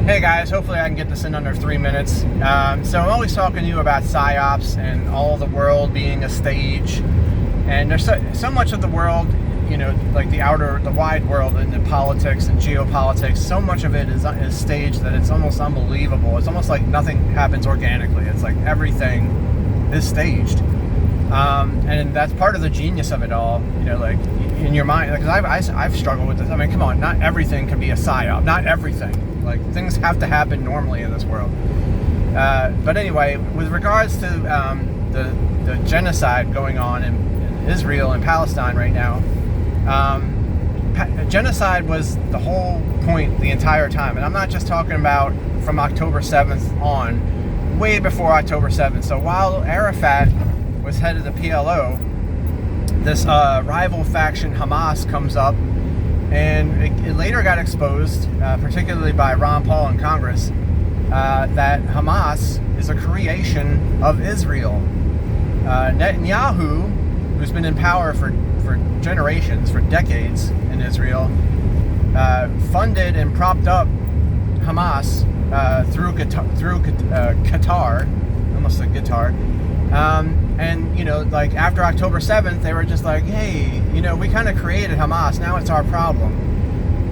Hey guys, hopefully I can get this in under 3 minutes. So I'm always talking to you about psyops and all the world being a stage. And there's so much of the world, like the wide world and the politics and geopolitics, so much of it is staged that it's almost unbelievable. It's almost like nothing happens organically. It's like everything is staged. And that's part of the genius of it all, like in your mind, because I've struggled with this. I mean, come on, not everything can be a psyop, not everything. Like, things have to happen normally in this world. But anyway, with regards to the genocide going on in Israel and Palestine right now, genocide was the whole point the entire time. And I'm not just talking about from October 7th on, way before October 7th. So while Arafat was head of the PLO, this rival faction Hamas comes up, and it later got exposed, particularly by Ron Paul in Congress, that Hamas is a creation of Israel. Netanyahu, who's been in power for generations, for decades in Israel, funded and propped up Hamas through Qatar, almost a guitar. And like after October 7th, they were just like, hey, we kind of created Hamas, now it's our problem.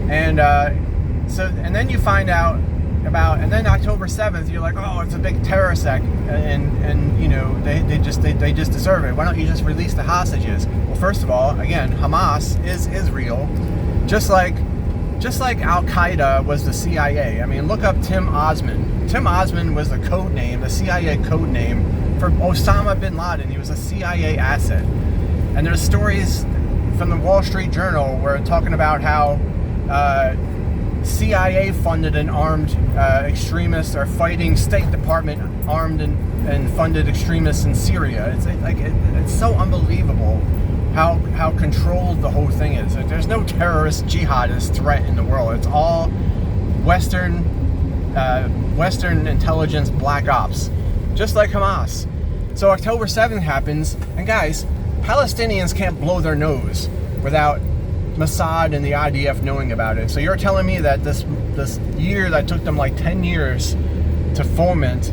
And and then you find out about, and then October 7th, you're like, oh, it's a big terrorist act, and they just deserve it. Why don't you just release the hostages? Well, first of all, again, Hamas is Israel, just like Al-Qaeda was the CIA. I mean, look up Tim Osman. Tim Osman was the CIA code name for Osama bin Laden. He was a CIA asset. And there's stories from the Wall Street Journal where talking about how CIA funded and armed extremists are fighting State Department armed and funded extremists in Syria. It's so unbelievable how controlled the whole thing is. There's no terrorist jihadist threat in the world. It's all Western intelligence black ops, just like Hamas. So October 7th happens, and guys, Palestinians can't blow their nose without Mossad and the IDF knowing about it. So you're telling me that this year that took them like 10 years to foment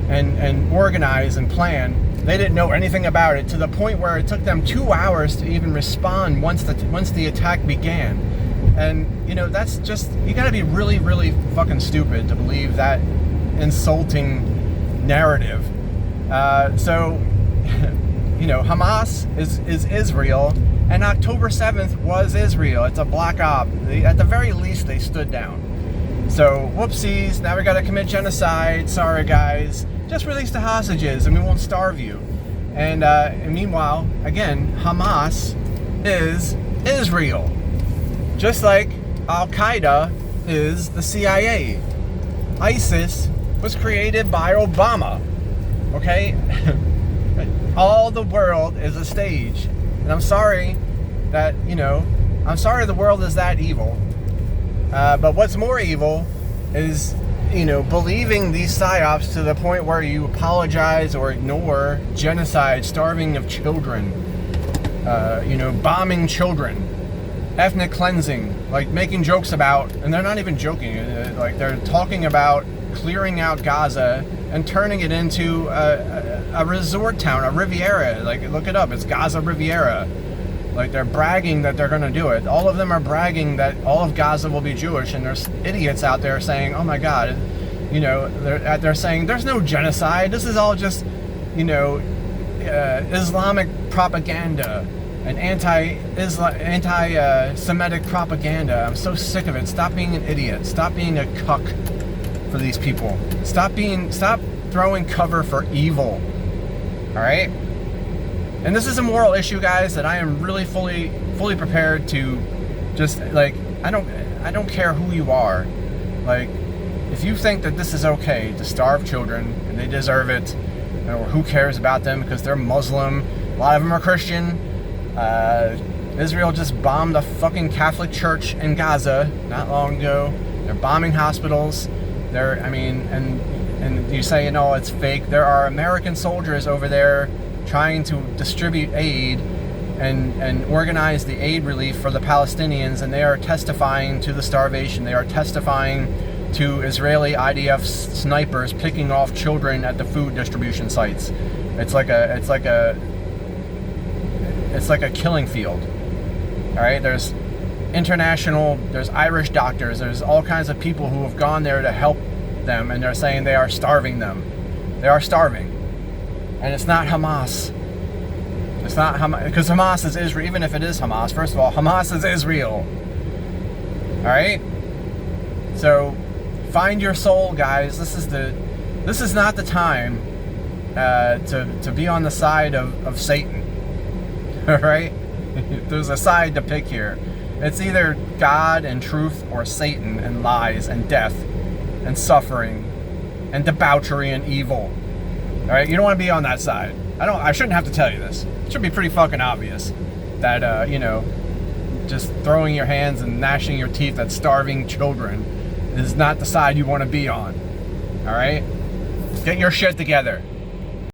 and organize and plan, they didn't know anything about it, to the point where it took them 2 hours to even respond once the attack began. And that's just, you gotta be really, really fucking stupid to believe that insulting narrative. So Hamas is Israel, and October 7th was Israel. It's a black op. At the very least, they stood down. So whoopsies, now we gotta commit genocide. Sorry guys, just release the hostages and we won't starve you. And meanwhile, again, Hamas is Israel, just like Al-Qaeda is the CIA. ISIS was created by Obama. Okay? All the world is a stage. And I'm sorry that, I'm sorry the world is that evil. But what's more evil is, believing these psyops to the point where you apologize or ignore genocide, starving of children, bombing children, ethnic cleansing, like making jokes about, and they're not even joking, like they're talking about clearing out Gaza and turning it into a resort town, a Riviera. Like, look it up, it's Gaza Riviera. Like, they're bragging that they're going to do it. All of them are bragging that all of Gaza will be Jewish, and there's idiots out there saying, oh my God, they're saying there's no genocide. This is all just, Islamic propaganda and anti-Semitic propaganda. I'm so sick of it. Stop being an idiot. Stop being a cuck for these people. Stop throwing cover for evil. All right? And this is a moral issue, guys, that I am really fully prepared to just, like, I don't care who you are. Like, if you think that this is okay to starve children and they deserve it, or who cares about them because they're Muslim, a lot of them are Christian. Israel just bombed a fucking Catholic church in Gaza not long ago. They're bombing hospitals. And you say, it's fake. There are American soldiers over there trying to distribute aid and organize the aid relief for the Palestinians, and they are testifying to the starvation. They are testifying to Israeli IDF snipers picking off children at the food distribution sites. It's like a killing field. All right, there's Irish doctors, there's all kinds of people who have gone there to help them, and they're saying they are starving them. They are starving. And it's not Hamas. It's not Hamas, because Hamas is Israel. Even if it is Hamas, first of all, Hamas is Israel. All right? So find your soul, guys. This is not the time to be on the side of Satan. All right? There's a side to pick here. It's either God and truth, or Satan and lies and death and suffering and debauchery and evil. All right? You don't want to be on that side. I shouldn't have to tell you this. It should be pretty fucking obvious that just throwing your hands and gnashing your teeth at starving children is not the side you want to be on. All right? Get your shit together.